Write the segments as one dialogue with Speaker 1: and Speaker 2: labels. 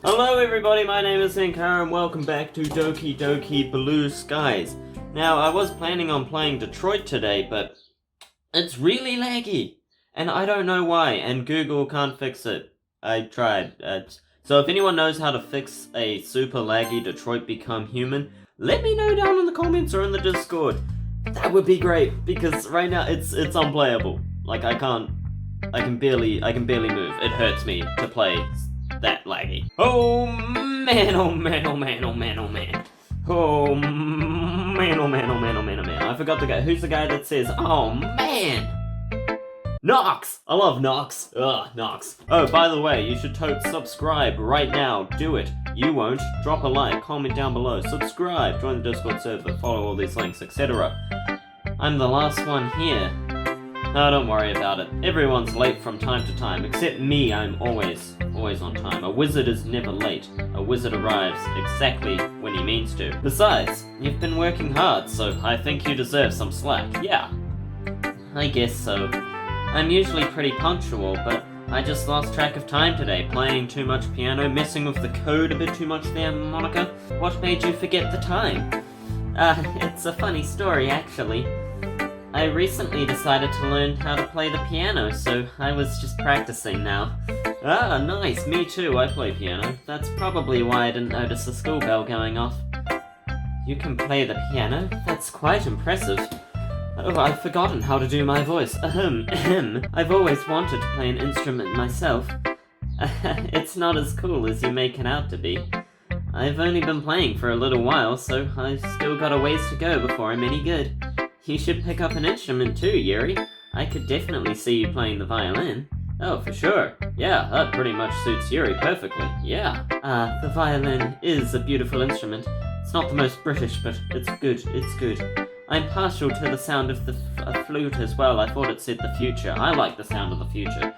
Speaker 1: Hello everybody, my name is Senkara and welcome back to Doki Doki Blue Skies. Now, I was planning on playing Detroit today, but it's really laggy. And I don't know why, and Google can't fix it. I tried. So if anyone knows how to fix a super laggy Detroit Become Human, let me know down in the comments or in the Discord. That would be great, because right now it's unplayable. Like I can barely move. It hurts me to play that laggy. Oh man, oh man, oh man, oh man, oh man. Oh man, oh man, oh man, oh man, oh man. I forgot the guy. Who's the guy that says, oh man? Nox! I love Nox. Ugh, Nox. Oh, by the way, you should subscribe right now. Do it. You won't. Drop a like, comment down below, subscribe, join the Discord server, follow all these links, etc. I'm the last one here. No, don't worry about it. Everyone's late from time to time, except me. I'm always on time. A wizard is never late. A wizard arrives exactly when he means to. Besides, you've been working hard, so I think you deserve some slack. Yeah. I guess so. I'm usually pretty punctual, but I just lost track of time today, playing too much piano, messing with the code a bit too much there, Monica. What made you forget the time? It's a funny story, actually. I recently decided to learn how to play the piano, so I was just practicing now. Ah, nice, me too, I play piano. That's probably why I didn't notice the school bell going off. You can play the piano? That's quite impressive. Oh, I've forgotten how to do my voice. Ahem. I've always wanted to play an instrument myself. It's not as cool as you make it out to be. I've only been playing for a little while, so I've still got a ways to go before I'm any good. You should pick up an instrument too, Yuri. I could definitely see you playing the violin. Oh, for sure. Yeah, that pretty much suits Yuri perfectly. Yeah. The violin is a beautiful instrument. It's not the most British, but it's good. It's good. I'm partial to the sound of the flute as well. I thought it said the future. I like the sound of the future.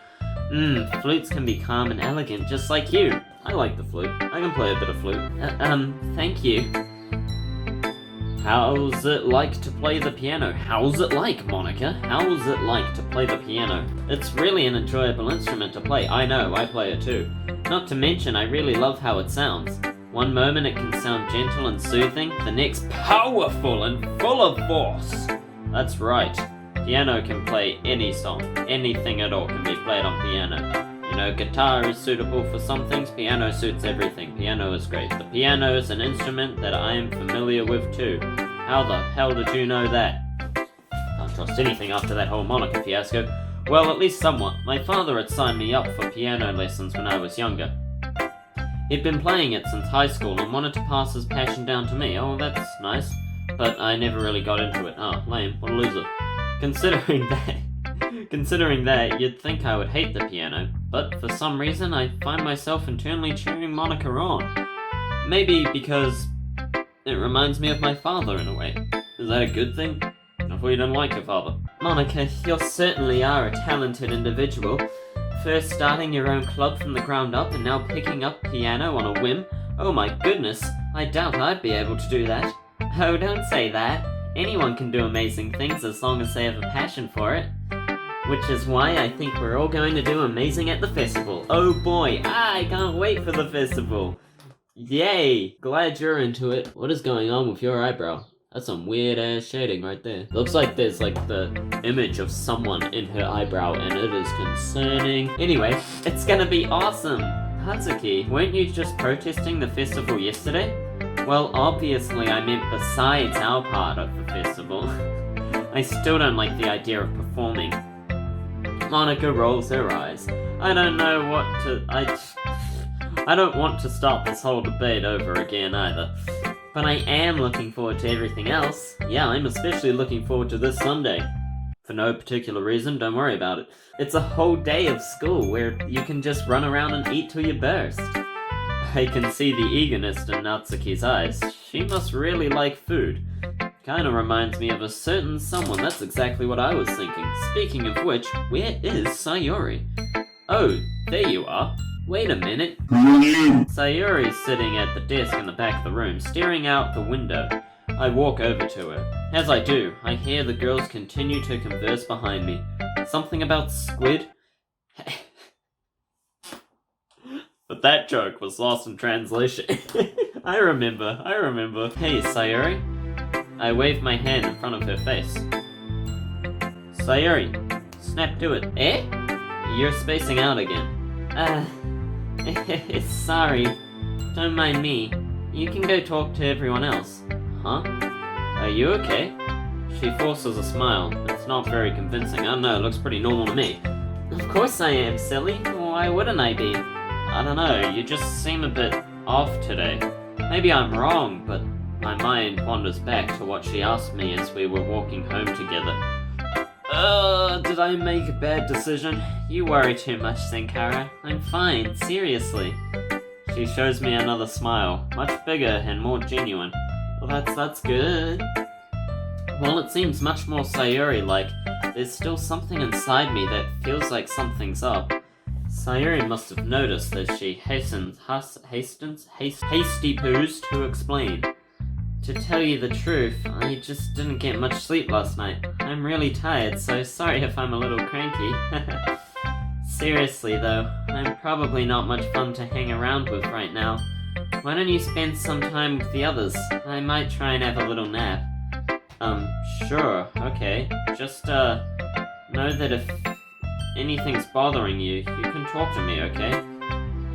Speaker 1: Flutes can be calm and elegant, just like you. I like the flute. I can play a bit of flute. Thank you. How's it like to play the piano? How's it like, Monica? How's it like to play the piano? It's really an enjoyable instrument to play. I know, I play it too. Not to mention, I really love how it sounds. One moment it can sound gentle and soothing, the next powerful and full of force. That's right. Piano can play any song. Anything at all can be played on piano. You know, guitar is suitable for some things, piano suits everything. Piano is great. The piano is an instrument that I am familiar with too. How the hell did you know that? Can't trust anything after that whole Monica fiasco. Well, at least somewhat. My father had signed me up for piano lessons when I was younger. He'd been playing it since high school and wanted to pass his passion down to me. Oh, that's nice. But I never really got into it. Oh, lame. What a loser. Considering that, you'd think I would hate the piano. But for some reason, I find myself internally cheering Monica on. Maybe because it reminds me of my father in a way. Is that a good thing? I thought you didn't like your father. Monica, you certainly are a talented individual. First starting your own club from the ground up and now picking up piano on a whim? Oh my goodness, I doubt I'd be able to do that. Oh, don't say that. Anyone can do amazing things as long as they have a passion for it. Which is why I think we're all going to do amazing at the festival. Oh boy, I can't wait for the festival. Yay, glad you're into it. What is going on with your eyebrow? That's some weird ass shading right there. Looks like there's like the image of someone in her eyebrow and it is concerning. Anyway, it's gonna be awesome. Hatsuki, weren't you just protesting the festival yesterday? Well, obviously I meant besides our part of the festival. I still don't like the idea of performing. Monica rolls her eyes. I don't know what to... I don't want to start this whole debate over again either. But I am looking forward to everything else. Yeah, I'm especially looking forward to this Sunday. For no particular reason, don't worry about it. It's a whole day of school where you can just run around and eat till you burst. I can see the eagerness in Natsuki's eyes. She must really like food. Kinda reminds me of a certain someone. That's exactly what I was thinking. Speaking of which, where is Sayori? Oh, there you are. Wait a minute. Sayori's sitting at the desk in the back of the room, staring out the window. I walk over to her. As I do, I hear the girls continue to converse behind me. Something about squid? What that joke was lost in translation. I remember. Hey, Sayuri. I waved my hand in front of her face. Sayuri, snap to it. Eh? You're spacing out again. Sorry. Don't mind me. You can go talk to everyone else. Huh? Are you okay? She forces a smile. It's not very convincing. I don't know, it looks pretty normal to me. Of course I am, silly. Why wouldn't I be? I don't know, you just seem a bit off today. Maybe I'm wrong, but my mind wanders back to what she asked me as we were walking home together. Did I make a bad decision? You worry too much, Senkara. I'm fine, seriously. She shows me another smile, much bigger and more genuine. Well, that's good. While it seems much more Sayuri-like, there's still something inside me that feels like something's up. Sayuri must have noticed as she hasty-poos to explain. To tell you the truth, I just didn't get much sleep last night. I'm really tired, so sorry if I'm a little cranky. Seriously though, I'm probably not much fun to hang around with right now. Why don't you spend some time with the others? I might try and have a little nap. Sure, okay. Just, know that if anything's bothering you, you can talk to me, okay?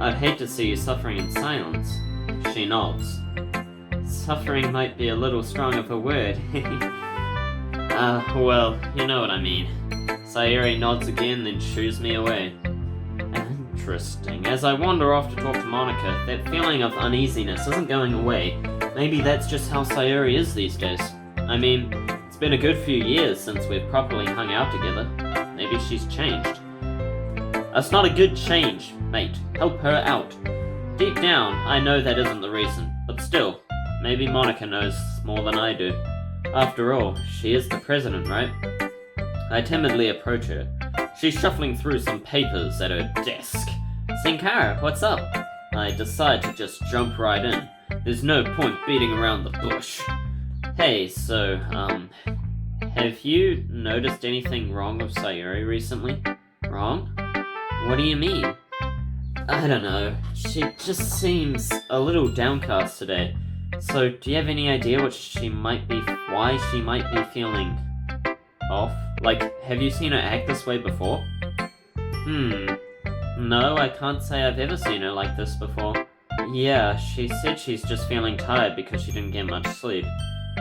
Speaker 1: I'd hate to see you suffering in silence. She nods. Suffering might be a little strong of a word. Well, you know what I mean. Sayuri nods again, then shoos me away. Interesting. As I wander off to talk to Monica, that feeling of uneasiness isn't going away. Maybe that's just how Sayuri is these days. I mean, it's been a good few years since we've properly hung out together. Maybe she's changed. That's not a good change, mate. Help her out. Deep down, I know that isn't the reason, but still, maybe Monica knows more than I do. After all, she is the president, right? I timidly approach her. She's shuffling through some papers at her desk. Senkara, what's up? I decide to just jump right in. There's no point beating around the bush. Hey, so, have you noticed anything wrong with Sayuri recently? Wrong? What do you mean? I don't know. She just seems a little downcast today. So, do you have any idea why she might be feeling off? Like, have you seen her act this way before? No, I can't say I've ever seen her like this before. Yeah, she said she's just feeling tired because she didn't get much sleep.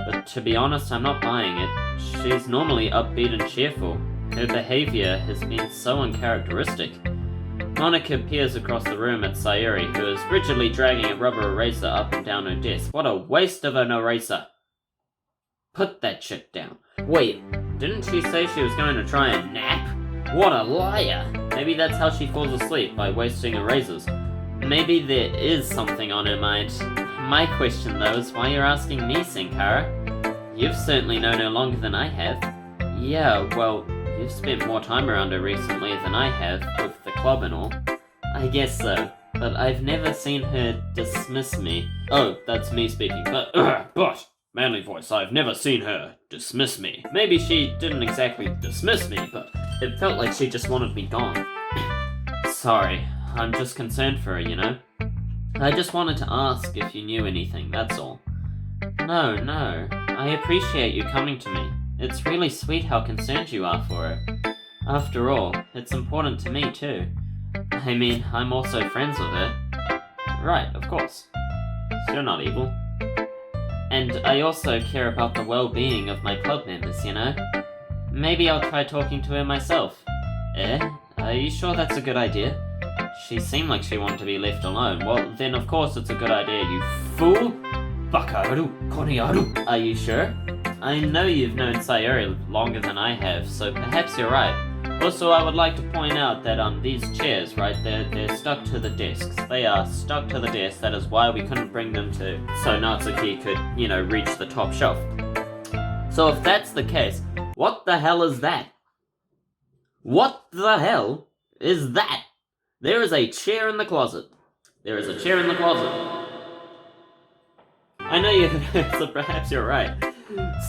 Speaker 1: But to be honest, I'm not buying it. She's normally upbeat and cheerful. Her behavior has been so uncharacteristic. Monica peers across the room at Sayuri, who is rigidly dragging a rubber eraser up and down her desk. What a waste of an eraser! Put that shit down. Wait, didn't she say she was going to try and nap? What a liar! Maybe that's how she falls asleep, by wasting erasers. Maybe there is something on her mind. My question, though, is why you're asking me, Senkara? You've certainly known her longer than I have. Yeah, well, you've spent more time around her recently than I have, with the club and all. I guess so, but I've never seen her dismiss me. Oh, that's me speaking, but, manly voice, I've never seen her dismiss me. Maybe she didn't exactly dismiss me, but it felt like she just wanted me gone. Sorry, I'm just concerned for her, you know? I just wanted to ask if you knew anything, that's all. No, I appreciate you coming to me. It's really sweet how concerned you are for her. After all, it's important to me too. I mean, I'm also friends with her. Right, of course. So you're not evil. And I also care about the well-being of my club members, you know? Maybe I'll try talking to her myself. Are you sure that's a good idea? She seemed like she wanted to be left alone. Well, then of course it's a good idea, you fool! Bakaru, koniaru! Are you sure? I know you've known Sayuri longer than I have, so perhaps you're right. Also, I would like to point out that these chairs, right, they're stuck to the desks. They are stuck to the desk, that is why we couldn't bring them to so Natsuki could, reach the top shelf. So if that's the case, what the hell is that? What the hell is that? There is a chair in the closet. There is a chair in the closet. I know so perhaps you're right.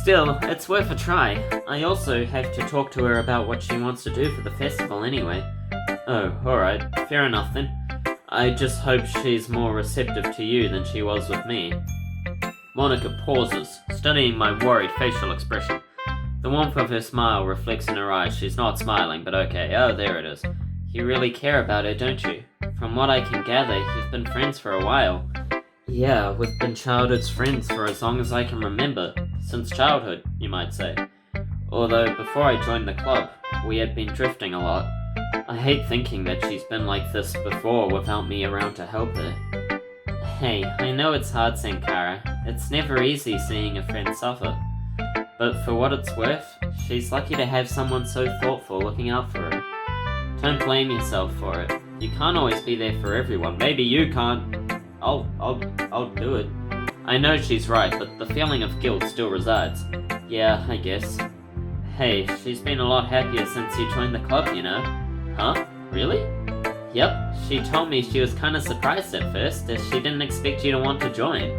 Speaker 1: Still, it's worth a try. I also have to talk to her about what she wants to do for the festival anyway. Oh, alright. Fair enough then. I just hope she's more receptive to you than she was with me. Monika pauses, studying my worried facial expression. The warmth of her smile reflects in her eyes. She's not smiling, but okay. Oh, there it is. You really care about her, don't you? From what I can gather, you've been friends for a while. Yeah, we've been childhood friends for as long as I can remember. Since childhood, you might say. Although, before I joined the club, we had been drifting a lot. I hate thinking that she's been like this before without me around to help her. Hey, I know it's hard, Senkara. It's never easy seeing a friend suffer. But for what it's worth, she's lucky to have someone so thoughtful looking out for her. Don't blame yourself for it. You can't always be there for everyone. Maybe you can't. I'll do it. I know she's right, but the feeling of guilt still resides. Yeah, I guess. Hey, she's been a lot happier since you joined the club, you know? Huh? Really? Yep, she told me she was kinda surprised at first, as she didn't expect you to want to join.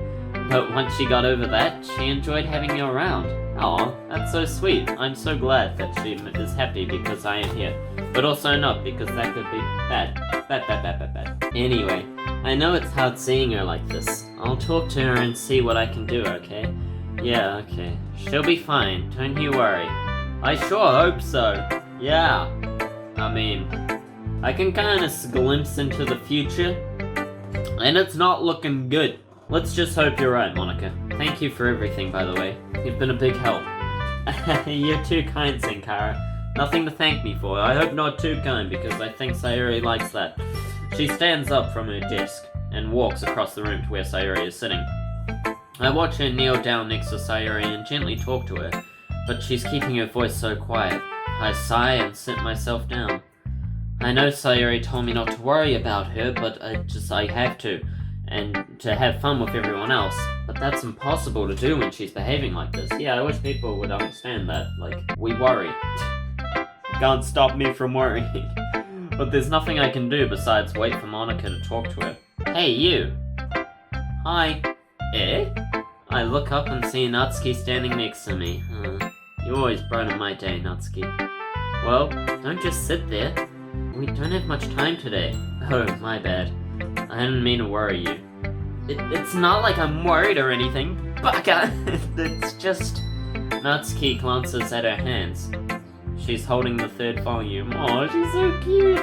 Speaker 1: But once she got over that, she enjoyed having you around. Aw, that's so sweet. I'm so glad that she is happy because I am here. But also not, because that could be bad. Bad. Anyway, I know it's hard seeing her like this. I'll talk to her and see what I can do, okay? Yeah, okay. She'll be fine, don't you worry. I sure hope so. Yeah. I mean, I can kinda glimpse into the future, and it's not looking good. Let's just hope you're right, Monika. Thank you for everything, by the way. You've been a big help. You're too kind, Senkara. Nothing to thank me for. I hope not too kind, because I think Sayuri likes that. She stands up from her desk and walks across the room to where Sayuri is sitting. I watch her kneel down next to Sayuri and gently talk to her, but she's keeping her voice so quiet. I sigh and sit myself down. I know Sayuri told me not to worry about her, but I have to. And to have fun with everyone else. But that's impossible to do when she's behaving like this. Yeah, I wish people would understand that. Like, we worry. Can't stop me from worrying. But there's nothing I can do besides wait for Monika to talk to her. Hey, you! Hi. Eh? I look up and see Natsuki standing next to me. You always brighten my day, Natsuki. Well, don't just sit there. We don't have much time today. Oh, my bad. I didn't mean to worry you. It's not like I'm worried or anything. Baka! It's just... Natsuki glances at her hands. She's holding the third volume. Oh, she's so cute!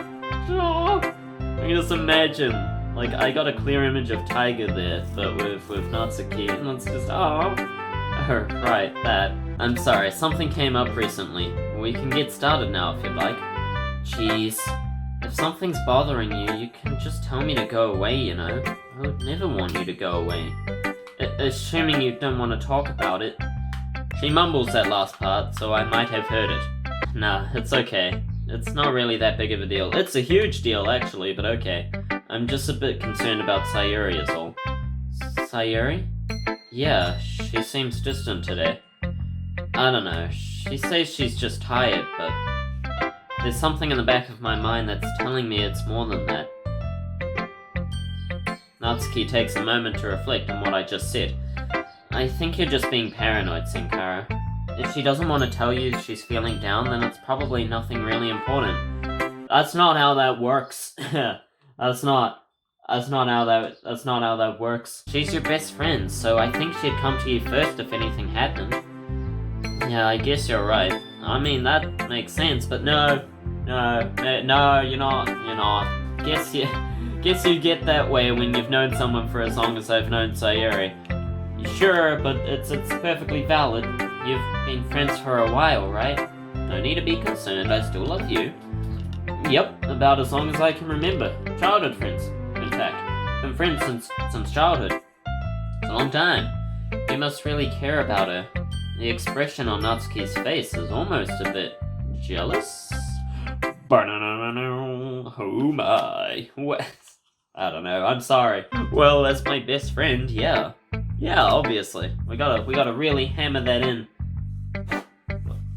Speaker 1: Oh. I can just imagine. Like, I got a clear image of Tiger there, but with Natsuki, and it's just... Oh, right, that. I'm sorry, something came up recently. We can get started now if you'd like. Jeez. If something's bothering you, you can just tell me to go away, you know? I would never want you to go away. Assuming you don't want to talk about it. She mumbles that last part, so I might have heard it. Nah, it's okay. It's not really that big of a deal. It's a huge deal, actually, but okay. I'm just a bit concerned about Sayuri is all. Sayuri? Yeah, she seems distant today. I don't know. She says she's just tired, but... there's something in the back of my mind that's telling me it's more than that. Natsuki takes a moment to reflect on what I just said. I think you're just being paranoid, Senkara. If she doesn't want to tell you she's feeling down, then it's probably nothing really important. That's not how that works. That's not how that works. She's your best friend, so I think she'd come to you first if anything happened. Yeah, I guess you're right. I mean, that makes sense, but no, you're not. Guess you get that way when you've known someone for as long as I've known Sayuri. Sure, but it's perfectly valid. You've been friends for a while, right? No need to be concerned, I still love you. Yep, about as long as I can remember. Childhood friends, in fact. Been friends since childhood. It's a long time. You must really care about her. The expression on Natsuki's face is almost a bit jealous. Oh my. What? I don't know, I'm sorry. Well, as my best friend, yeah. Yeah, obviously. We gotta really hammer that in.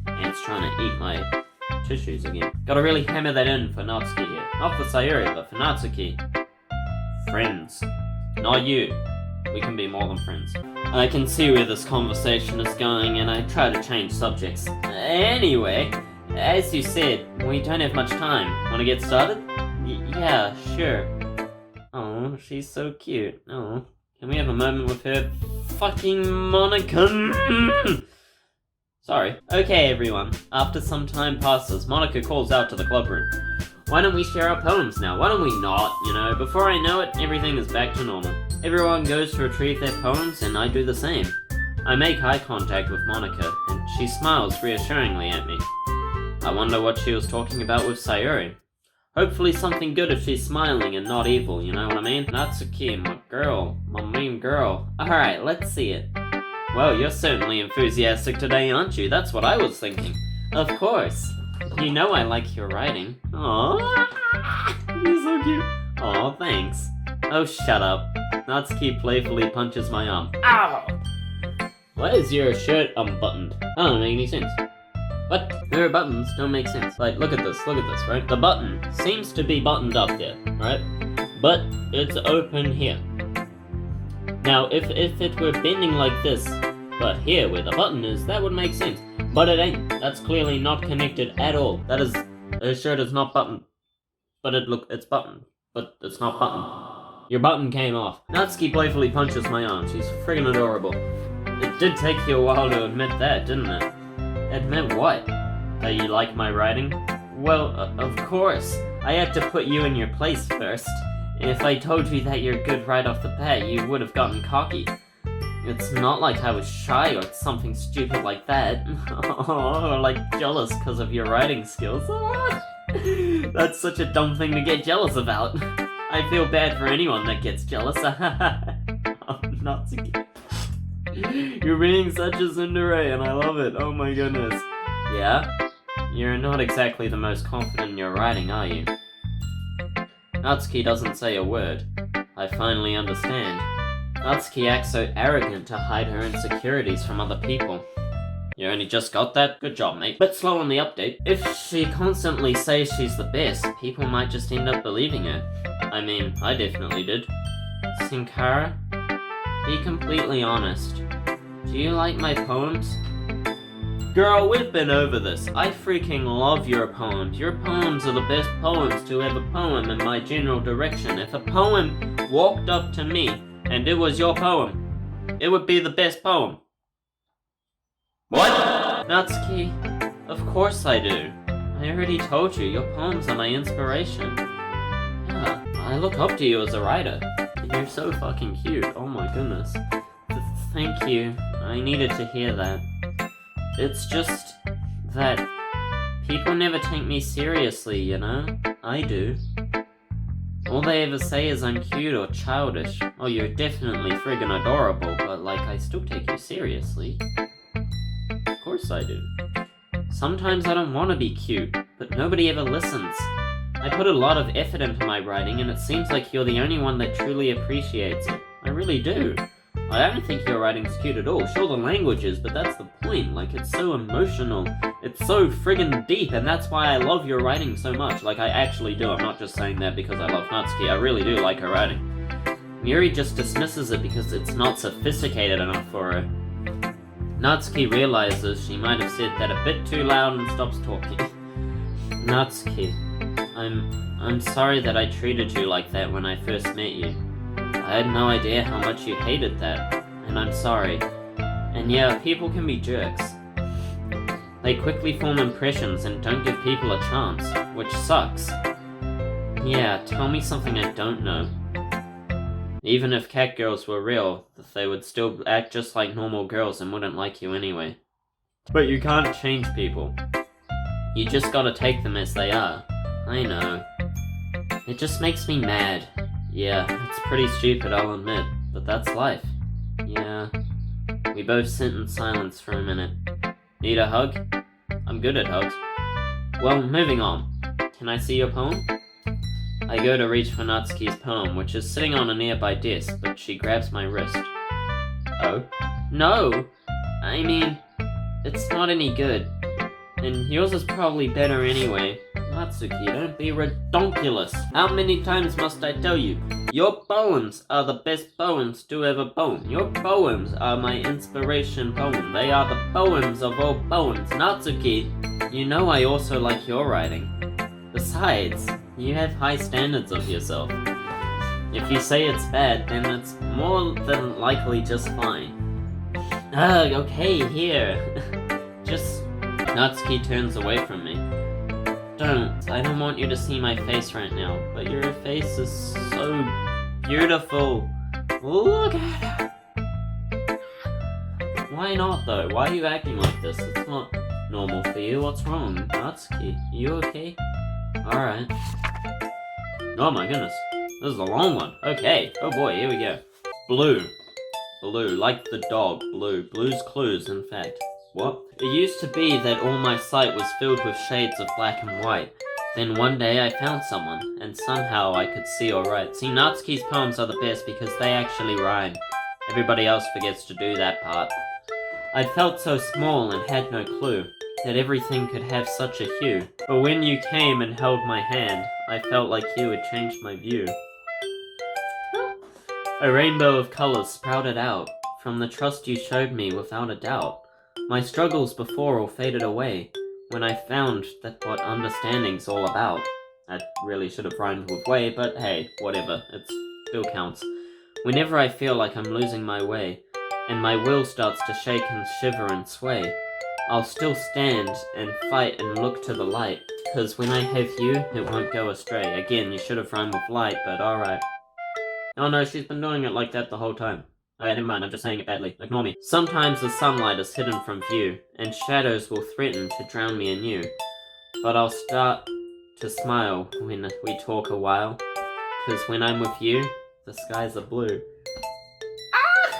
Speaker 1: Ant's trying to eat my tissues again. Gotta really hammer that in for Natsuki here. Not for Sayuri, but for Natsuki. Friends. Not you. We can be more than friends. I can see where this conversation is going, and I try to change subjects. Anyway, as you said, we don't have much time. Wanna get started? Yeah, sure. Oh, she's so cute. Oh, can we have a moment with her? Fucking Monica! Sorry. Okay, everyone. After some time passes, Monica calls out to the clubroom. Why don't we share our poems now? Why don't we not? You know, before I know it, everything is back to normal. Everyone goes to retrieve their poems, and I do the same. I make eye contact with Monica, and she smiles reassuringly at me. I wonder what she was talking about with Sayuri. Hopefully something good if she's smiling and not evil, you know what I mean? Natsuki, my girl, my main girl. Alright, let's see it. Well, you're certainly enthusiastic today, aren't you? That's what I was thinking. Of course. You know I like your writing. Aww, you're so cute. Aw, thanks. Oh, shut up. Natsuki playfully punches my arm. Ow! Why is your shirt unbuttoned? That doesn't make any sense. What? Your buttons don't make sense. Like, look at this, right? The button seems to be buttoned up there, right? But it's open here. Now, if it were bending like this, but here where the button is, that would make sense. But it ain't. That's clearly not connected at all. The shirt is not buttoned. But it's buttoned. But it's not buttoned. Your button came off. Natsuki playfully punches my arm. She's friggin' adorable. It did take you a while to admit that, didn't it? Admit what? That you like my writing? Well, of course. I had to put you in your place first. If I told you that you're good right off the bat, you would have gotten cocky. It's not like I was shy or something stupid like that. Or like jealous because of your writing skills. That's such a dumb thing to get jealous about. I feel bad for anyone that gets jealous. I'm not so cute. You're being such a tsundere and I love it. Oh my goodness. Yeah? You're not exactly the most confident in your writing, are you? Natsuki doesn't say a word. I finally understand. Natsuki acts so arrogant to hide her insecurities from other people. You only just got that? Good job, mate. Bit slow on the update. If she constantly says she's the best, people might just end up believing her. I mean, I definitely did. Senkara? Be completely honest. Do you like my poems? Girl, we've been over this. I freaking love your poems. Your poems are the best poems to ever poem in my general direction. If a poem walked up to me and it was your poem, it would be the best poem. What? Natsuki, of course I do. I already told you, your poems are my inspiration. Yeah, I look up to you as a writer. And you're so fucking cute. Oh my goodness. Thank you. I needed to hear that. It's just that people never take me seriously, you know? I do. All they ever say is I'm cute or childish. Oh, you're definitely friggin' adorable, but like, I still take you seriously. Of course I do. Sometimes I don't want to be cute, but nobody ever listens. I put a lot of effort into my writing, and it seems like you're the only one that truly appreciates it. I really do. I don't think your writing's cute at all. Sure, the language is, but that's the point. Like, it's so emotional. It's so friggin' deep, and that's why I love your writing so much. Like, I actually do. I'm not just saying that because I love Natsuki. I really do like her writing. Yuri just dismisses it because it's not sophisticated enough for her. Natsuki realizes she might have said that a bit too loud and stops talking. Natsuki, I'm sorry that I treated you like that when I first met you. I had no idea how much you hated that, and I'm sorry. And yeah, people can be jerks. They quickly form impressions and don't give people a chance, which sucks. Yeah, tell me something I don't know. Even if cat girls were real, they would still act just like normal girls and wouldn't like you anyway. But you can't change people. You just gotta take them as they are. I know. It just makes me mad. Yeah, it's pretty stupid, I'll admit, but that's life. Yeah. We both sit in silence for a minute. Need a hug? I'm good at hugs. Well, moving on. Can I see your poem? I go to reach for Natsuki's poem, which is sitting on a nearby desk, but she grabs my wrist. Oh? No! I mean, it's not any good. And yours is probably better anyway. Natsuki, don't be redonkulous. How many times must I tell you? Your poems are the best poems to ever poem. Your poems are my inspiration poem. They are the poems of all poems. Natsuki, you know I also like your writing. Besides, you have high standards of yourself. If you say it's bad, then it's more than likely just fine. Ugh, okay, here. Just... Natsuki turns away from me. I don't want you to see my face right now, but your face is so beautiful. Look at it. Why not though? Why are you acting like this? It's not normal for you. What's wrong? Natsuki, you okay? Alright. Oh my goodness. This is a long one. Okay. Oh boy, here we go. Blue. Blue, like the dog. Blue. Blue's Clues, in fact. What? It used to be that all my sight was filled with shades of black and white. Then one day I found someone, and somehow I could see or write. See, Natsuki's poems are the best because they actually rhyme. Everybody else forgets to do that part. I felt so small and had no clue that everything could have such a hue. But when you came and held my hand, I felt like you had changed my view. A rainbow of colors sprouted out from the trust you showed me without a doubt. My struggles before all faded away when I found that what understanding's all about. That really should have rhymed with way, but hey, whatever, it still counts. Whenever I feel like I'm losing my way, and my will starts to shake and shiver and sway, I'll still stand and fight and look to the light, 'cause when I have you, it won't go astray. Again, you should have rhymed with light, but alright. Oh no, she's been doing it like that the whole time. Okay, never mind, I'm just saying it badly. Ignore me. Sometimes the sunlight is hidden from view, and shadows will threaten to drown me in you. But I'll start to smile when we talk a while, 'cause when I'm with you, the skies are blue. Ah!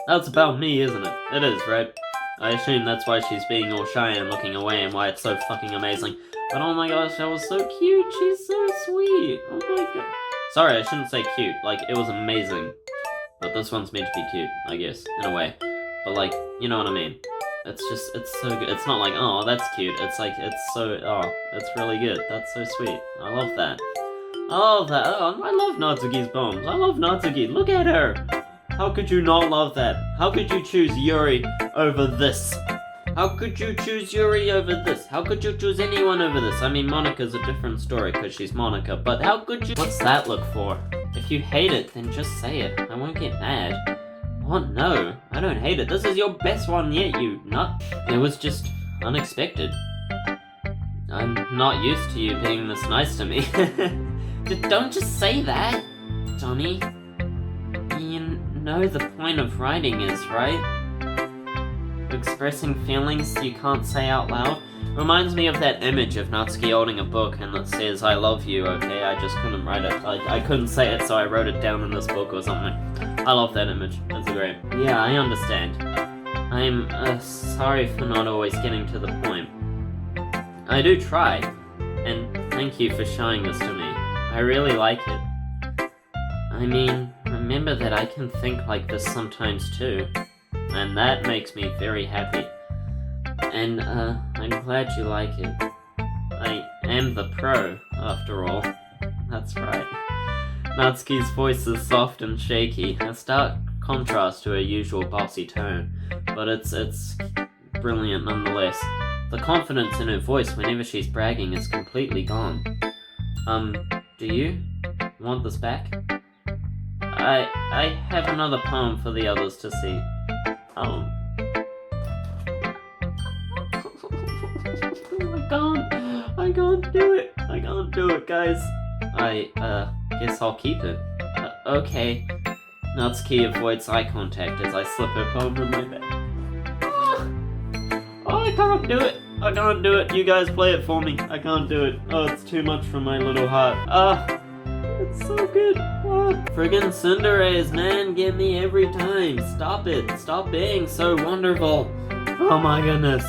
Speaker 1: That's about me, isn't it? It is, right? I assume that's why she's being all shy and looking away and why it's so fucking amazing. But oh my gosh, that was so cute. She's so sweet. Oh my god. Sorry, I shouldn't say cute. Like, it was amazing. But this one's meant to be cute, I guess, in a way. But like, you know what I mean. It's just, it's so good. It's not like, oh, that's cute. It's like, it's so, oh, it's really good. That's so sweet. I love that. I love that. Oh, I love Natsuki's poems. I love Natsuki. Look at her. How could you not love that? How could you choose Yuri over this? How could you choose Yuri over this? How could you choose anyone over this? I mean, Monika's a different story because she's Monika, but how could you? What's that look for? If you hate it, then just say it. I won't get mad. What? No, I don't hate it. This is your best one yet, you nut. It was just unexpected. I'm not used to you being this nice to me. Don't just say that, Johnny. You know the point of writing is, right? Expressing feelings you can't say out loud. Reminds me of that image of Natsuki holding a book and it says, I love you, okay? I just couldn't write it. I couldn't say it, so I wrote it down in this book or something. I love that image. It's great. Yeah, I understand. I'm sorry for not always getting to the point. I do try, and thank you for showing this to me. I really like it. I mean, remember that I can think like this sometimes too. And that makes me very happy. And, I'm glad you like it. I am the pro, after all. That's right. Natsuki's voice is soft and shaky, a stark contrast to her usual bossy tone, but it's brilliant nonetheless. The confidence in her voice whenever she's bragging is completely gone. Do you want this back? I have another poem for the others to see. I can't do it. I can't do it, guys. I guess I'll keep it. Okay. Natsuki avoids eye contact as I slip her poem in my bag. Oh, I can't do it. I can't do it. You guys play it for me. I can't do it. Oh, it's too much for my little heart. It's so good. Friggin' Cinderella's, man, get me every time. Stop it. Stop being so wonderful. Oh my goodness.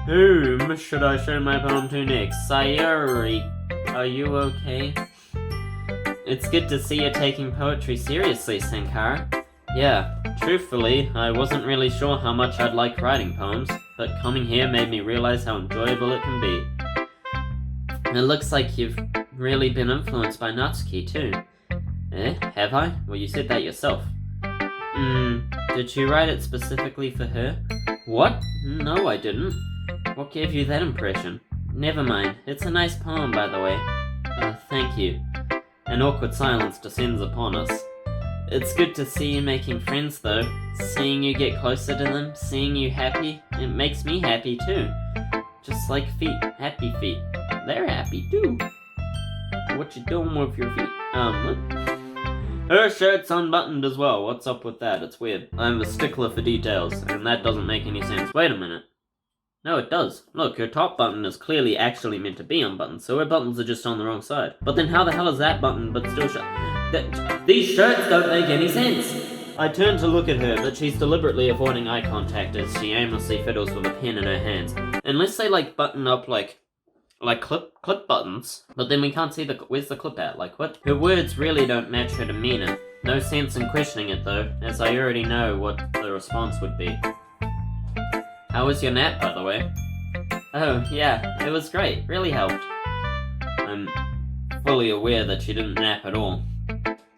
Speaker 1: Whom should I show my poem to next? Sayuri, are you okay? It's good to see you taking poetry seriously, Senkara. Yeah, truthfully, I wasn't really sure how much I'd like writing poems, but coming here made me realize how enjoyable it can be. It looks like you've really been influenced by Natsuki too. Have I? Well, you said that yourself. Did you write it specifically for her? What? No, I didn't. What gave you that impression? Never mind. It's a nice poem, by the way. thank you. An awkward silence descends upon us. It's good to see you making friends though. Seeing you get closer to them, seeing you happy, it makes me happy too. Just like feet, happy feet. They're happy too. What you doing with your feet? What? Her shirt's unbuttoned as well. What's up with that? It's weird. I'm a stickler for details, and that doesn't make any sense. Wait a minute. No, it does. Look, her top button is clearly actually meant to be unbuttoned, so her buttons are just on the wrong side. But then how the hell is that button but still shut? These shirts don't make any sense! I turn to look at her, but she's deliberately avoiding eye contact as she aimlessly fiddles with a pen in her hands. Unless they, button up, clip buttons, but then we can't see where's the clip at, what? Her words really don't match her demeanor. No sense in questioning it though, as I already know what the response would be. How was your nap, by the way? Oh, yeah, it was great, really helped. I'm fully aware that she didn't nap at all,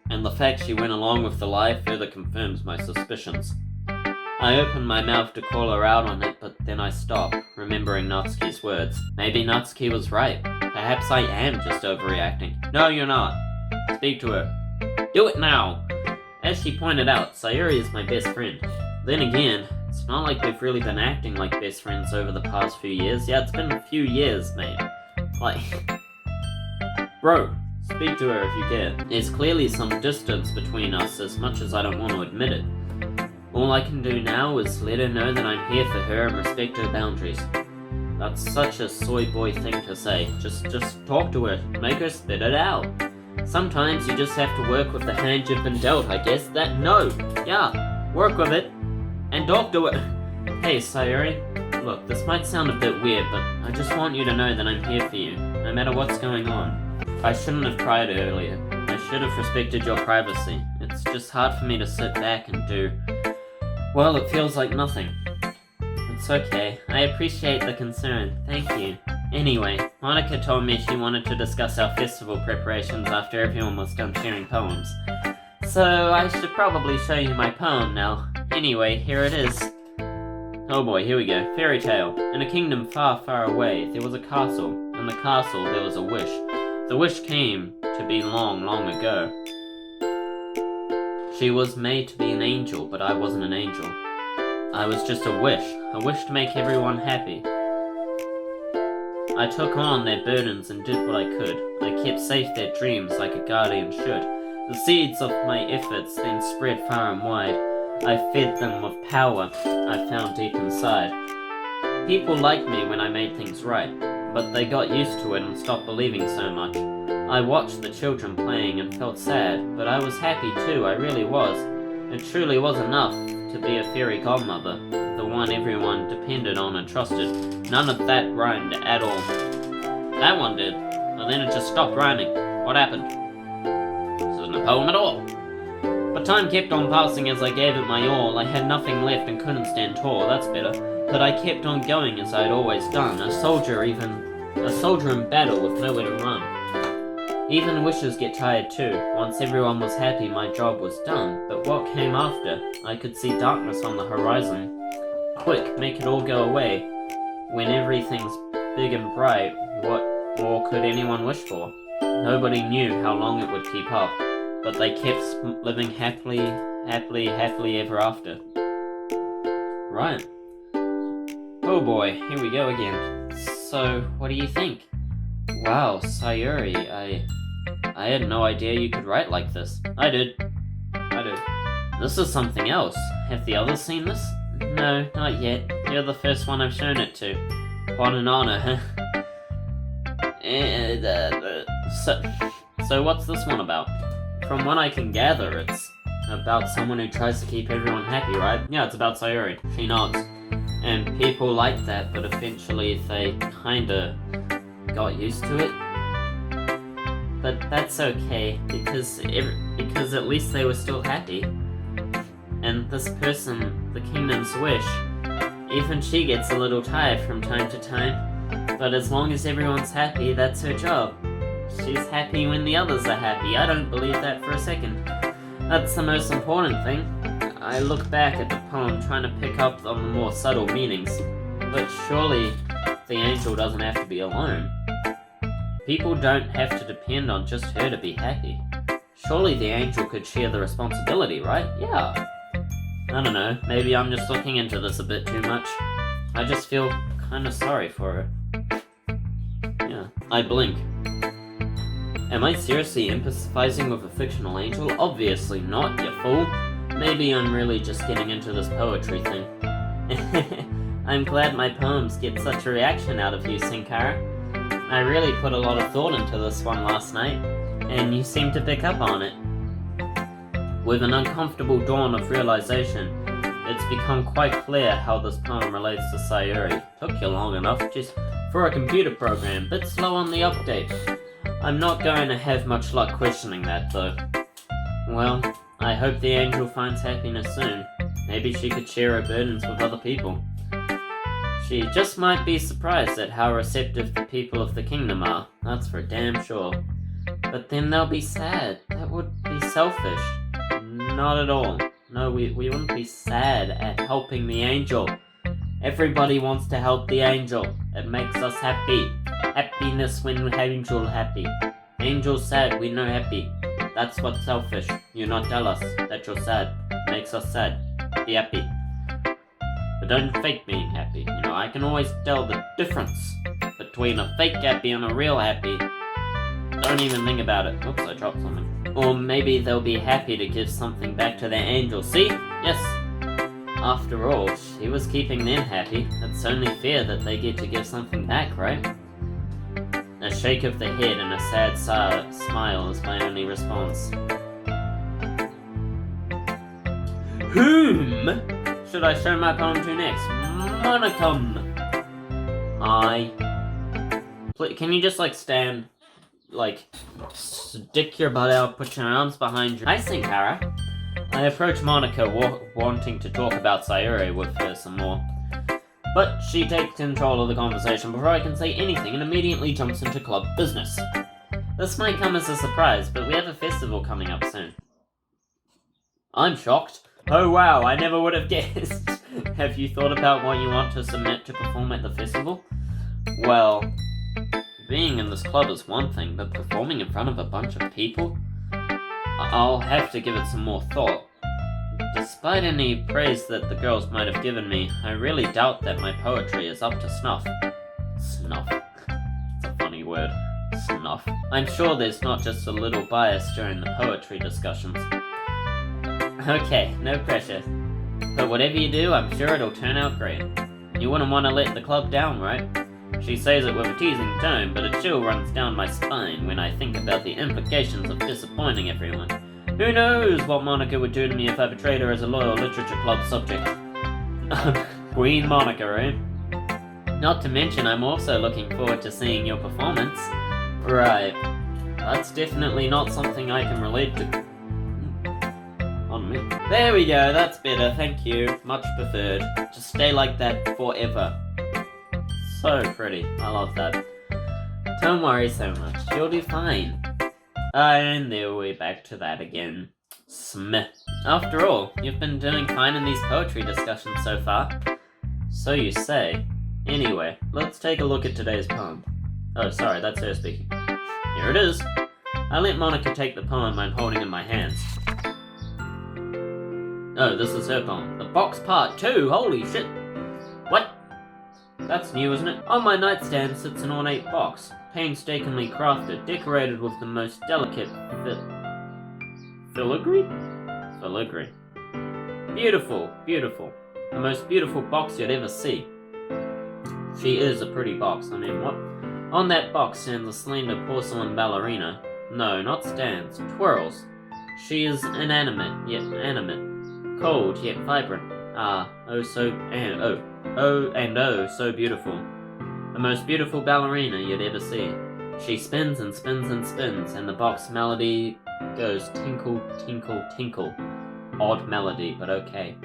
Speaker 1: and the fact she went along with the lie further confirms my suspicions. I open my mouth to call her out on it, but then I stop, remembering Natsuki's words. Maybe Natsuki was right. Perhaps I am just overreacting. No, you're not. Speak to her. Do it now! As she pointed out, Sayuri is my best friend. Then again, it's not like we've really been acting like best friends over the past few years. Yeah, it's been a few years, mate. Bro, speak to her if you care. There's clearly some distance between us, as much as I don't want to admit it. All I can do now is let her know that I'm here for her and respect her boundaries. That's such a soy boy thing to say. Just talk to her. Make her spit it out. Sometimes you just have to work with the hand you've been dealt, I guess. Yeah, work with it. And talk to it. Hey, Sayuri. Look, this might sound a bit weird, but I just want you to know that I'm here for you, no matter what's going on. I shouldn't have cried earlier. I should have respected your privacy. It's just hard for me to sit back and do... Well, it feels like nothing. It's okay. I appreciate the concern. Thank you. Anyway, Monica told me she wanted to discuss our festival preparations after everyone was done sharing poems. So I should probably show you my poem now. Anyway, here it is. Oh boy, here we go. Fairy tale. In a kingdom far, far away, there was a castle. In the castle, there was a wish. The wish came to be long, long ago. She was made to be an angel, but I wasn't an angel. I was just a wish to make everyone happy. I took on their burdens and did what I could. I kept safe their dreams like a guardian should. The seeds of my efforts then spread far and wide. I fed them with power I found deep inside. People liked me when I made things right, but they got used to it and stopped believing so much. I watched the children playing and felt sad, but I was happy too, I really was. It truly was enough to be a fairy godmother, the one everyone depended on and trusted. None of that rhymed at all. That one did, but then it just stopped rhyming. What happened? This isn't a poem at all. But time kept on passing as I gave it my all. I had nothing left and couldn't stand tall, that's better. But I kept on going as I'd always done, a soldier in battle with nowhere to run. Even wishes get tired too. Once everyone was happy, my job was done. But what came after? I could see darkness on the horizon. Quick, make it all go away. When everything's big and bright, what more could anyone wish for? Nobody knew how long it would keep up, but they kept living happily ever after. Right. Oh boy, here we go again. So, what do you think? Wow, Sayuri, I had no idea you could write like this. I did. This is something else. Have the others seen this? No, not yet. You're the first one I've shown it to. What an honor, huh? So what's this one about? From what I can gather, it's about someone who tries to keep everyone happy, right? Yeah, it's about Sayuri. She nods. And people like that, but eventually they kinda got used to it. But that's okay, because at least they were still happy. And this person, the kingdom's wish, even she gets a little tired from time to time. But as long as everyone's happy, that's her job. She's happy when the others are happy. I don't believe that for a second. That's the most important thing. I look back at the poem trying to pick up on the more subtle meanings. But surely the angel doesn't have to be alone. People don't have to depend on just her to be happy. Surely the angel could share the responsibility, right? Yeah. I don't know, maybe I'm just looking into this a bit too much. I just feel kinda sorry for her. Yeah, I blink. Am I seriously empathizing with a fictional angel? Obviously not, you fool. Maybe I'm really just getting into this poetry thing. I'm glad my poems get such a reaction out of you, Senkara. I really put a lot of thought into this one last night, and you seem to pick up on it. With an uncomfortable dawn of realization, it's become quite clear how this poem relates to Sayuri. Took you long enough, just for a computer program, bit slow on the update. I'm not going to have much luck questioning that, though. Well, I hope the angel finds happiness soon. Maybe she could share her burdens with other people. She just might be surprised at how receptive the people of the kingdom are, that's for damn sure. But then they'll be sad. That would be selfish. Not at all. No, we wouldn't be sad at helping the angel. Everybody wants to help the angel. It makes us happy. Happiness when angel happy. Angel sad, we know happy. That's what's selfish. You not tell us that you're sad. Makes us sad. Be happy. But don't fake being happy. You know, I can always tell the difference between a fake happy and a real happy. Don't even think about it. Oops, I dropped something. Or maybe they'll be happy to give something back to their angel. See? Yes. After all, she was keeping them happy. It's only fair that they get to give something back, right? A shake of the head and a sad smile is my only response. Whom should I show my poem to next? Monicum! Can you just, stand, stick your butt out, put your arms behind you? Hi, Senkara. I approach Monica, wanting to talk about Sayuri with her some more. But she takes control of the conversation before I can say anything and immediately jumps into club business. This might come as a surprise, but we have a festival coming up soon. I'm shocked. Oh wow, I never would have guessed. Have you thought about what you want to submit to perform at the festival? Well, being in this club is one thing, but performing in front of a bunch of people? I'll have to give it some more thought. Despite any praise that the girls might have given me, I really doubt that my poetry is up to snuff. Snuff. It's a funny word. Snuff. I'm sure there's not just a little bias during the poetry discussions. Okay, no pressure. But whatever you do, I'm sure it'll turn out great. You wouldn't want to let the club down, right? She says it with a teasing tone, but a chill runs down my spine when I think about the implications of disappointing everyone. Who knows what Monica would do to me if I betrayed her as a loyal literature club subject. Queen Monica, eh? Not to mention, I'm also looking forward to seeing your performance. Right. That's definitely not something I can relate to. On me. There we go, that's better, thank you. Much preferred. Just stay like that forever. So pretty, I love that. Don't worry so much, you'll do fine. And there we're back to that again. Smith. After all, you've been doing fine in these poetry discussions so far. So you say. Anyway, let's take a look at today's poem. Oh, sorry, that's her speaking. Here it is. I let Monica take the poem I'm holding in my hands. Oh, this is her poem. The Box Part 2, holy shit! What? That's new, isn't it? On my nightstand sits an ornate box, painstakingly crafted, decorated with the most delicate filigree? Filigree. Beautiful, beautiful. The most beautiful box you'd ever see. She is a pretty box, I mean, what? On that box stands a slender porcelain ballerina. No, not stands, twirls. She is inanimate, yet animate. Cold, yet vibrant. Ah, oh so beautiful. The most beautiful ballerina you'd ever see. She spins and spins and spins, and the box melody goes tinkle, tinkle, tinkle. Odd melody, but okay.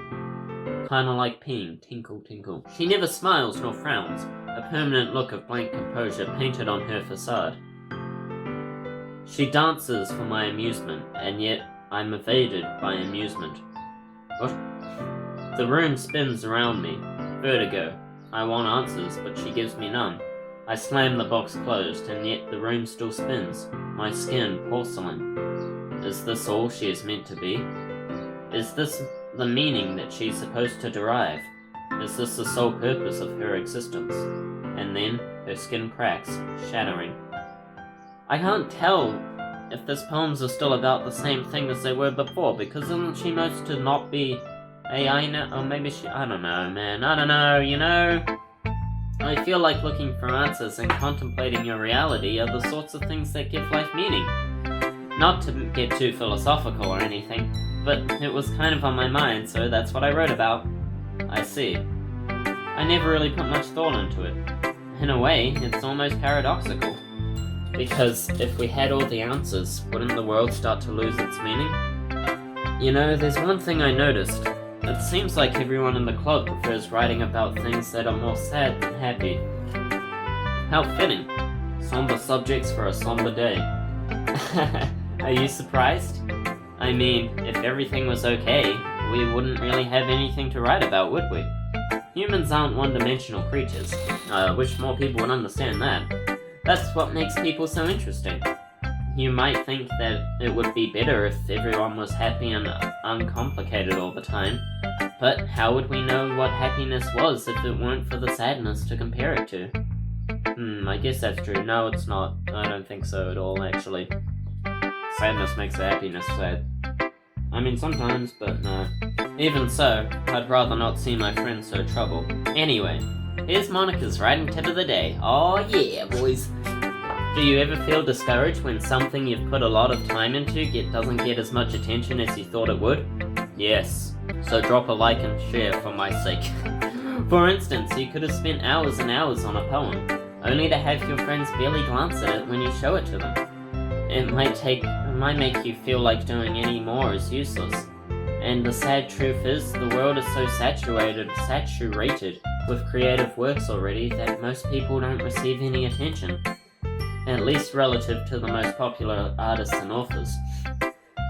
Speaker 1: Kinda like peeing, tinkle, tinkle. She never smiles nor frowns, a permanent look of blank composure painted on her facade. She dances for my amusement, and yet I'm evaded by amusement. What? The room spins around me. Vertigo. I want answers, but she gives me none. I slam the box closed, and yet the room still spins. My skin, porcelain. Is this all she is meant to be? Is this the meaning that she's supposed to derive? Is this the sole purpose of her existence? And then, her skin cracks, shattering. I can't tell if these poems are still about the same thing as they were before, because isn't she supposed to not be AI now? Or maybe she... I don't know, man. I don't know, you know? I feel like looking for answers and contemplating your reality are the sorts of things that give life meaning. Not to get too philosophical or anything, but it was kind of on my mind, so that's what I wrote about. I see. I never really put much thought into it. In a way, it's almost paradoxical. Because if we had all the answers, wouldn't the world start to lose its meaning? You know, there's one thing I noticed. It seems like everyone in the club prefers writing about things that are more sad than happy. How fitting. Somber subjects for a somber day. Are you surprised? I mean, if everything was okay, we wouldn't really have anything to write about, would we? Humans aren't one-dimensional creatures. I wish more people would understand that. That's what makes people so interesting. You might think that it would be better if everyone was happy and uncomplicated all the time, but how would we know what happiness was if it weren't for the sadness to compare it to? I guess that's true. No, it's not. I don't think so at all, actually. Sadness makes the happiness sad. I mean, sometimes, but no. Even so, I'd rather not see my friends so troubled. Anyway, here's Monica's writing tip of the day. Oh yeah, boys. Do you ever feel discouraged when something you've put a lot of time into doesn't get as much attention as you thought it would? Yes. So drop a like and share for my sake. For instance, you could have spent hours and hours on a poem, only to have your friends barely glance at it when you show it to them. It might make you feel like doing any more is useless. And the sad truth is, the world is so saturated with creative works already that most people don't receive any attention. At least relative to the most popular artists and authors.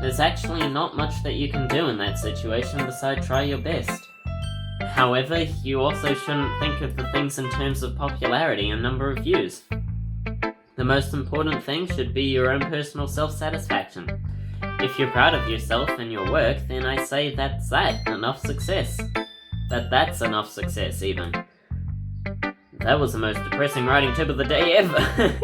Speaker 1: There's actually not much that you can do in that situation besides try your best. However, you also shouldn't think of the things in terms of popularity and number of views. The most important thing should be your own personal self-satisfaction. If you're proud of yourself and your work, then I say that's enough success. That's enough success, even. That was the most depressing writing tip of the day ever.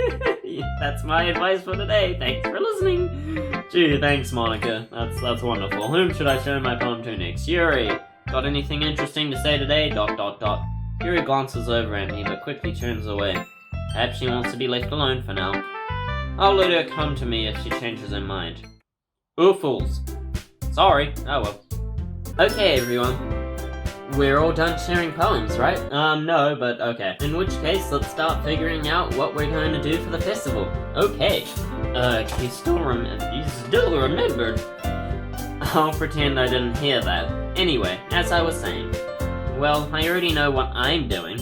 Speaker 1: That's my advice for today. Thanks for listening. Gee, thanks, Monica. That's wonderful. Whom should I show my poem to next? Yuri. Got anything interesting to say today? ... Yuri glances over at me, but quickly turns away. Perhaps she wants to be left alone for now. I'll let her come to me if she changes her mind. Oofles. Sorry. Oh well. Okay, everyone. We're all done sharing poems, right? No, but okay. In which case, let's start figuring out what we're going to do for the festival. Okay. You still remembered. I'll pretend I didn't hear that. Anyway, as I was saying. Well, I already know what I'm doing.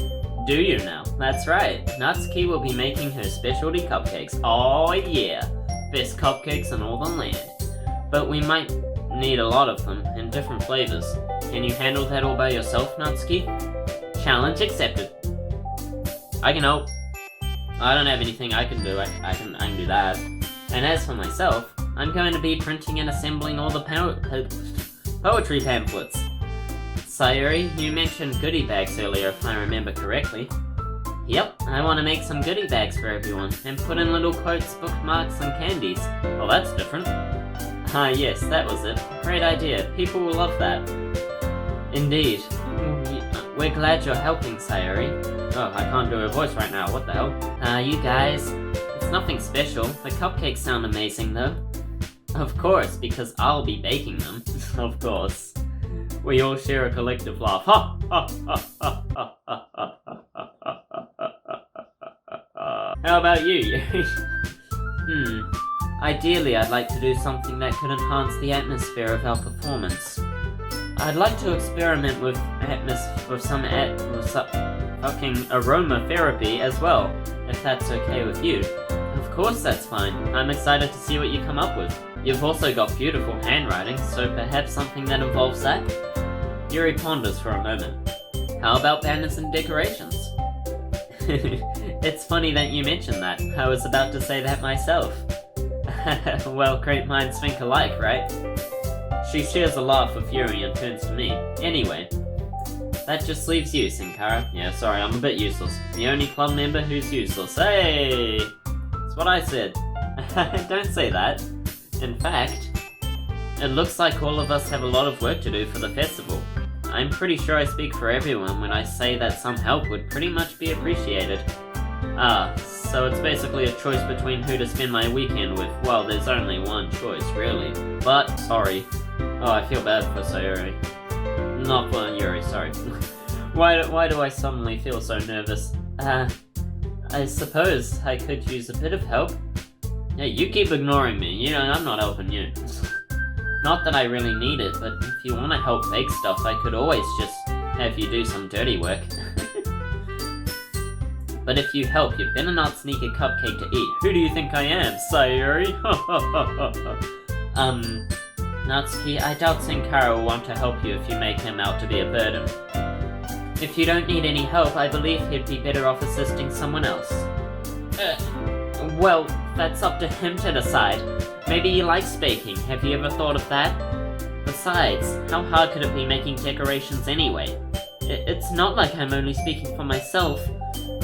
Speaker 1: Do you now? That's right. Natsuki will be making her specialty cupcakes. Oh yeah. Best cupcakes in all the land. But we might need a lot of them, in different flavors. Can you handle that all by yourself, Natsuki? Challenge accepted. I can help. I don't have anything I can do. I can do that. And as for myself, I'm going to be printing and assembling all the poetry pamphlets. Sayuri, you mentioned goodie bags earlier, if I remember correctly. Yep, I want to make some goodie bags for everyone, and put in little quotes, bookmarks, and candies. Well, that's different. Ah, yes, that was it. Great idea. People will love that. Indeed. We're glad you're helping, Sayuri. Oh, I can't do her voice right now. What the hell? You guys. It's nothing special. The cupcakes sound amazing, though. Of course, because I'll be baking them. Of course. We all share a collective laugh. Ha! Ha! Ha! Ha! Ha! Ha! Ha! Ha! How about you? Ideally, I'd like to do something that could enhance the atmosphere of our performance. I'd like to experiment with some fucking aromatherapy as well, if that's okay with you. Of course that's fine. I'm excited to see what you come up with. You've also got beautiful handwriting, so perhaps something that involves that? Yuri ponders for a moment. How about banners and decorations? It's funny that you mentioned that. I was about to say that myself. Well, great minds think alike, right? She shares a laugh with Yuri and turns to me. Anyway, that just leaves you, Senkara. Yeah, sorry, I'm a bit useless. The only club member who's useless. Hey! That's what I said. Don't say that. In fact, it looks like all of us have a lot of work to do for the festival. I'm pretty sure I speak for everyone when I say that some help would pretty much be appreciated. So it's basically a choice between who to spend my weekend with. Well, there's only one choice, really. But, sorry. Oh, I feel bad for Sayuri. Not for Yuri, sorry. Why do I suddenly feel so nervous? I suppose I could use a bit of help. Yeah, you keep ignoring me. You know, I'm not helping you. Not that I really need it, but if you want to help bake stuff, I could always just have you do some dirty work. But if you help, you better not sneak a cupcake to eat. Who do you think I am, Sayuri? Natsuki, I doubt Senkara will want to help you if you make him out to be a burden. If you don't need any help, I believe he'd be better off assisting someone else. Well, that's up to him to decide. Maybe he likes baking. Have you ever thought of that? Besides, how hard could it be making decorations anyway? It's not like I'm only speaking for myself.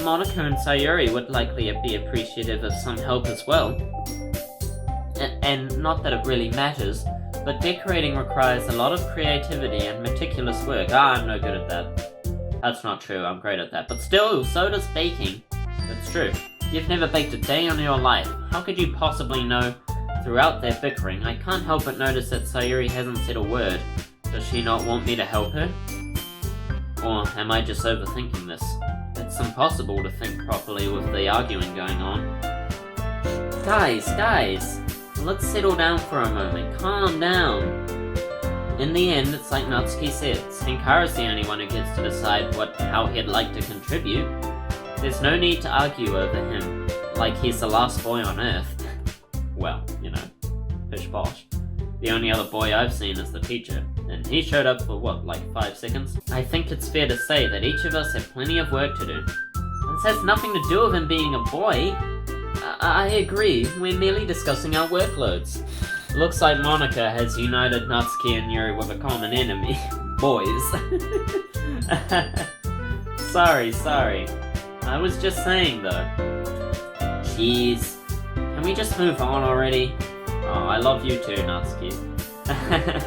Speaker 1: Monica and Sayuri would likely be appreciative of some help as well. And not that it really matters, but decorating requires a lot of creativity and meticulous work. I'm no good at that. That's not true, I'm great at that. But still, so does baking. That's true. You've never baked a day in your life. How could you possibly know? Throughout their bickering, I can't help but notice that Sayuri hasn't said a word. Does she not want me to help her? Or am I just overthinking this? It's impossible to think properly with the arguing going on. Guys, let's settle down for a moment. Calm down. In the end, it's like Natsuki said, Senkara's the only one who gets to decide how he'd like to contribute. There's no need to argue over him, like he's the last boy on Earth. Well, you know, pish posh. The only other boy I've seen is the teacher, and he showed up for what, like 5 seconds? I think it's fair to say that each of us have plenty of work to do. This has nothing to do with him being a boy. I agree, we're merely discussing our workloads. Looks like Monica has united Natsuki and Yuri with a common enemy. Boys. Sorry. I was just saying though. Jeez. Can we just move on already? Oh, I love you too, Natsuki.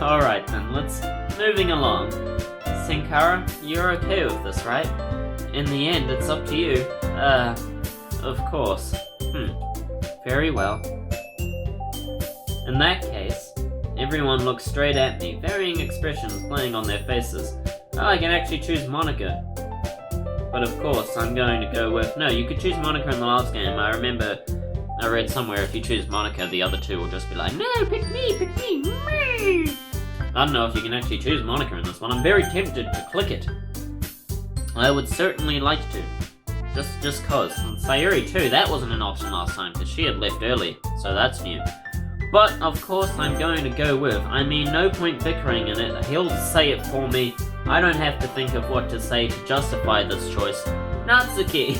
Speaker 1: Alright then, moving along. Senkara, you're okay with this, right? In the end, it's up to you. Of course. Very well. In that case, everyone looks straight at me, varying expressions playing on their faces. Oh, I can actually choose Monica. But of course, I'm going to go with... No, you could choose Monica in the last game. I remember I read somewhere if you choose Monica, the other two will just be like, no, pick me, me! I don't know if you can actually choose Monica in this one. I'm very tempted to click it. I would certainly like to. Just cause. And Sayuri too, that wasn't an option last time, because she had left early, so that's new. But, of course, I'm going to go with, no point bickering in it, he'll say it for me. I don't have to think of what to say to justify this choice. Natsuki!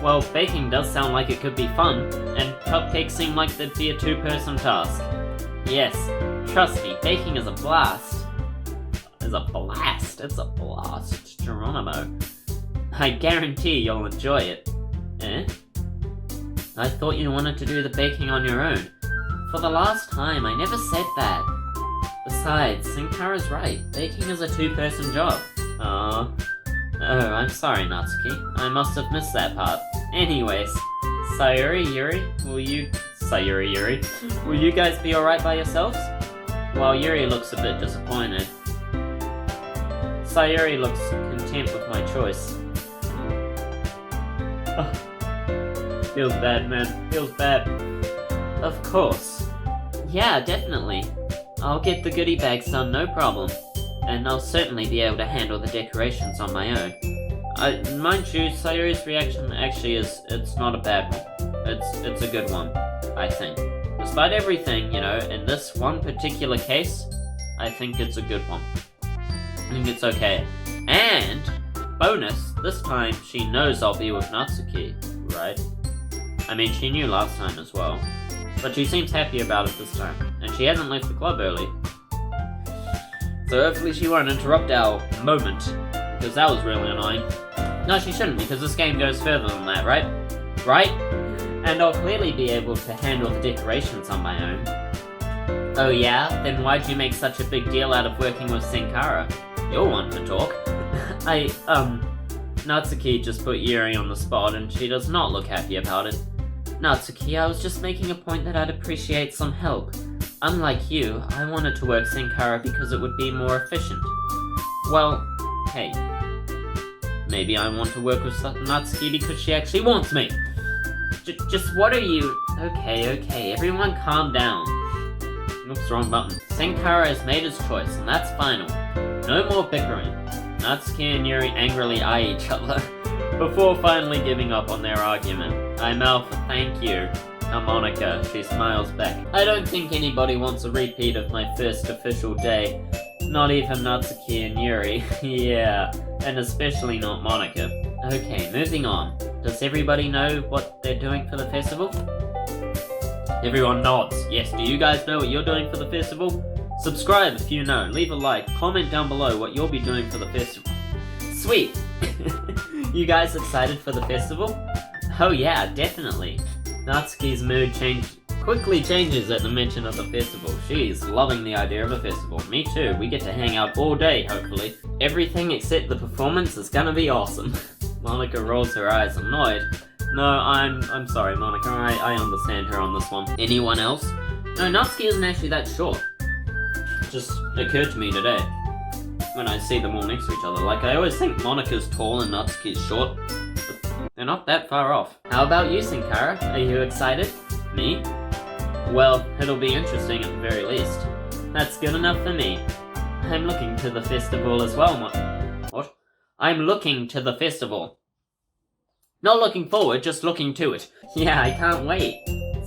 Speaker 1: Well, baking does sound like it could be fun, and cupcakes seem like they'd be a 2-person task. Yes, trust me, baking is a blast. It's a blast, Geronimo. I guarantee you'll enjoy it. Eh? I thought you wanted to do the baking on your own. For the last time, I never said that. Besides, Senkara's right. Baking is a 2-person job. Oh, I'm sorry, Natsuki. I must have missed that part. Anyways, Sayuri, Yuri, will you guys be alright by yourselves? While Yuri looks a bit disappointed. Sayuri looks content with my choice. Oh, feels bad, man. Feels bad. Of course. Yeah, definitely. I'll get the goodie bags done, no problem. And I'll certainly be able to handle the decorations on my own. Mind you, Sayuri's reaction actually it's not a bad one. It's a good one, I think. Despite everything, in this one particular case, I think it's a good one. I think it's okay. And, bonus, this time she knows I'll be with Natsuki. right? I mean, she knew last time as well. But she seems happy about it this time. And she hasn't left the club early. So hopefully she won't interrupt our moment. Because that was really annoying. No, she shouldn't, because this game goes further than that, right? Right? And I'll clearly be able to handle the decorations on my own. Oh yeah? Then why'd you make such a big deal out of working with Senkara? You're one to talk. Natsuki just put Yuri on the spot and she does not look happy about it. Natsuki, I was just making a point that I'd appreciate some help. Unlike you, I wanted to work Senkara because it would be more efficient. Well, hey. Maybe I want to work with Natsuki because she actually wants me. Just what are you... Okay, everyone calm down. Oops, wrong button. Senkara has made his choice, and that's final. No more bickering. Natsuki and Yuri angrily eye each other, before finally giving up on their argument. I mouth a thank you. Monica, she smiles back. I don't think anybody wants a repeat of my first official day. Not even Natsuki and Yuri. Yeah, and especially not Monica. Okay, moving on. Does everybody know what they're doing for the festival? Everyone nods. Yes, do you guys know what you're doing for the festival? Subscribe if you know, leave a like, comment down below what you'll be doing for the festival. Sweet! You guys excited for the festival? Oh yeah, definitely. Natsuki's mood quickly changes at the mention of the festival. She's loving the idea of a festival. Me too, we get to hang out all day, hopefully. Everything except the performance is gonna be awesome. Monica rolls her eyes, annoyed. No, I'm sorry, Monica, I understand her on this one. Anyone else? No, Natsuki isn't actually that short. Just occurred to me today when I see them all next to each other. Like, I always think Monica's tall and Natsuki's short, but they're not that far off. How about you, Senkara? Are you excited? Me? Well, it'll be interesting at the very least. That's good enough for me. I'm looking to the festival as well, What? I'm looking to the festival. Not looking forward, just looking to it. Yeah, I can't wait.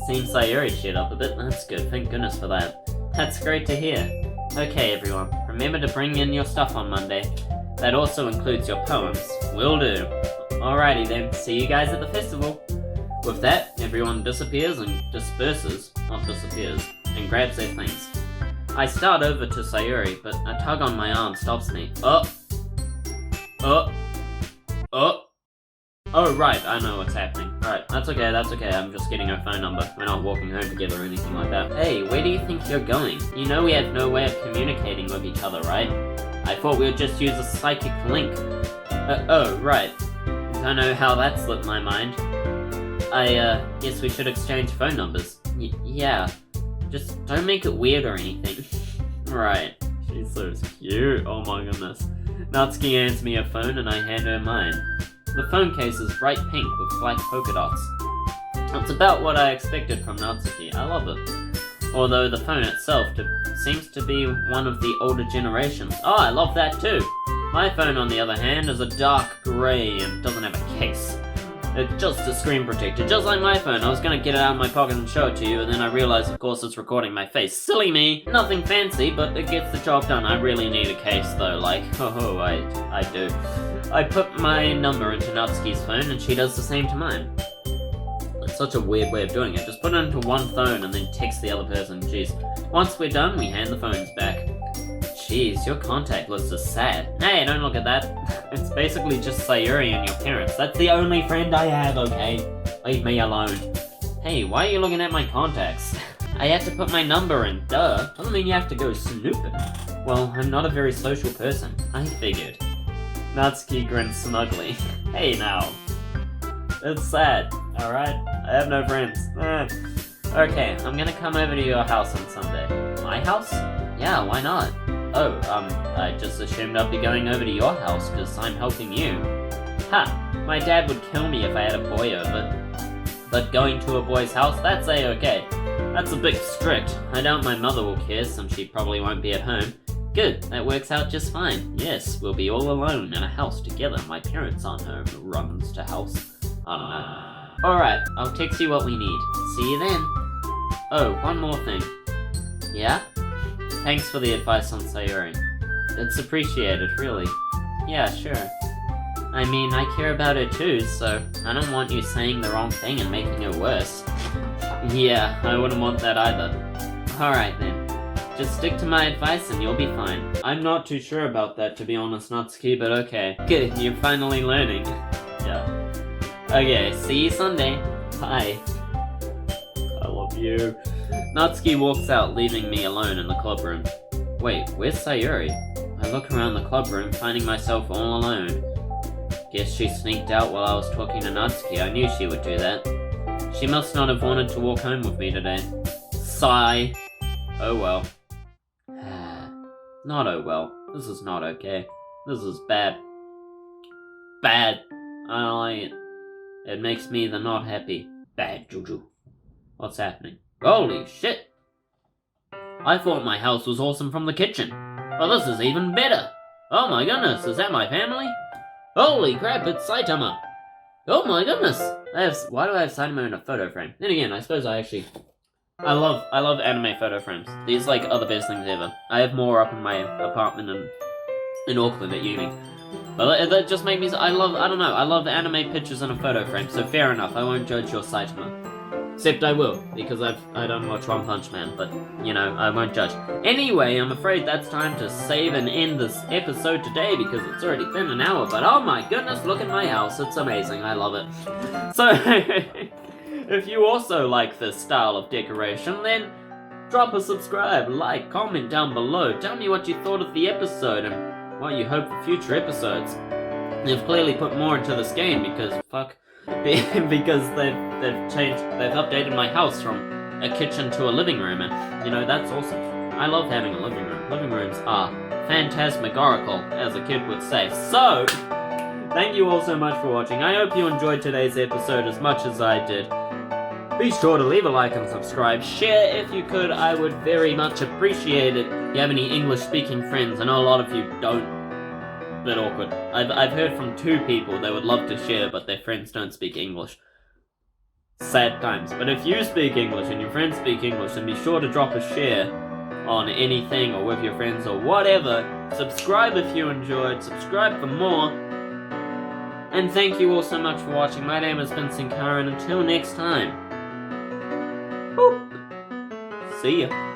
Speaker 1: Seems Sayuri cheered up a bit. That's good, thank goodness for that. That's great to hear. Okay, everyone, remember to bring in your stuff on Monday. That also includes your poems. Will do. Alrighty then, see you guys at the festival. With that, everyone disappears and disperses, not disappears, and grabs their things. I start over to Sayuri, but a tug on my arm stops me. Oh, right, I know what's happening. Right, that's okay, I'm just getting her phone number. We're not walking home together or anything like that. Hey, where do you think you're going? You know we have no way of communicating with each other, right? I thought we would just use a psychic link. Oh, right. Don't know how that slipped my mind. I guess we should exchange phone numbers. Yeah. Just don't make it weird or anything. Right. She's so cute. Oh my goodness. Natsuki hands me a phone and I hand her mine. The phone case is bright pink with black polka dots. It's about what I expected from Natsuki. I love it. Although the phone itself seems to be one of the older generations. Oh, I love that too! My phone, on the other hand, is a dark grey and doesn't have a case. It's just a screen protector, just like my phone. I was gonna get it out of my pocket and show it to you, and then I realized, of course, it's recording my face. Silly me! Nothing fancy, but it gets the job done. I really need a case, though, like, I do. I put my number into Natsuki's phone, and she does the same to mine. It's such a weird way of doing it. Just put it into one phone and then text the other person. Jeez. Once we're done, we hand the phones back. Jeez, your contact list is sad. Hey, don't look at that. It's basically just Sayuri and your parents. That's the only friend I have, okay? Leave me alone. Hey, why are you looking at my contacts? I had to put my number in, duh. Doesn't mean you have to go snooping. Well, I'm not a very social person. I figured. Natsuki grins smugly. Hey now. It's sad, alright? I have no friends. Okay, I'm gonna come over to your house on Sunday. My house? Yeah, why not? Oh, I just assumed I'd be going over to your house because I'm helping you. Ha! My dad would kill me if I had a boy over. But going to a boy's house, that's A-okay. That's a bit strict. I doubt my mother will care since she probably won't be at home. Good, that works out just fine. Yes, we'll be all alone in a house together. My parents aren't home. Runs to house. I don't know. Alright, I'll text you what we need. See you then. Oh, one more thing. Yeah? Thanks for the advice on Sayuri. It's appreciated, really. Yeah, sure. I mean, I care about her too, so I don't want you saying the wrong thing and making it worse. Yeah, I wouldn't want that either. Alright then. Just stick to my advice and you'll be fine. I'm not too sure about that, to be honest, Natsuki, but okay. Good, you're finally learning. Yeah. Okay, see you Sunday. Bye. I love you. Natsuki walks out, leaving me alone in the club room. Wait, where's Sayuri? I look around the club room, finding myself all alone. Guess she sneaked out while I was talking to Natsuki. I knew she would do that. She must not have wanted to walk home with me today. Sigh. Oh well. Not oh well. This is not okay. This is bad. Bad. I don't like it. It makes me the not happy. Bad juju. What's happening? Holy shit! I thought my house was awesome from the kitchen. Well, this is even better. Oh my goodness, is that my family? Holy crap, it's Saitama. Oh my goodness. Why do I have Saitama in a photo frame? Then again, I suppose I love anime photo frames. These are the best things ever. I have more up in my apartment in Auckland at uni. But that just made me, I love anime pictures in a photo frame, so fair enough, I won't judge your Saitama. Except I will, because I don't watch One Punch Man, but, I won't judge. Anyway, I'm afraid that's time to save and end this episode today, because it's already been an hour, but oh my goodness, look at my house, it's amazing, I love it. So, if you also like this style of decoration, then drop a subscribe, like, comment down below, tell me what you thought of the episode, and what you hope for future episodes. They've clearly put more into this game, because, because they've updated my house from a kitchen to a living room, and, that's awesome. I love having a living room. Living rooms are phantasmagorical, as a kid would say. So, thank you all so much for watching. I hope you enjoyed today's episode as much as I did. Be sure to leave a like and subscribe. Share if you could, I would very much appreciate it. If you have any English-speaking friends, I know a lot of you don't. Bit awkward. I've heard from 2 people they would love to share, but their friends don't speak English. Sad times. But if you speak English and your friends speak English, then be sure to drop a share on anything or with your friends or whatever. Subscribe if you enjoyed. Subscribe for more. And thank you all so much for watching. My name has been Senkara, and until next time. Boop. See ya.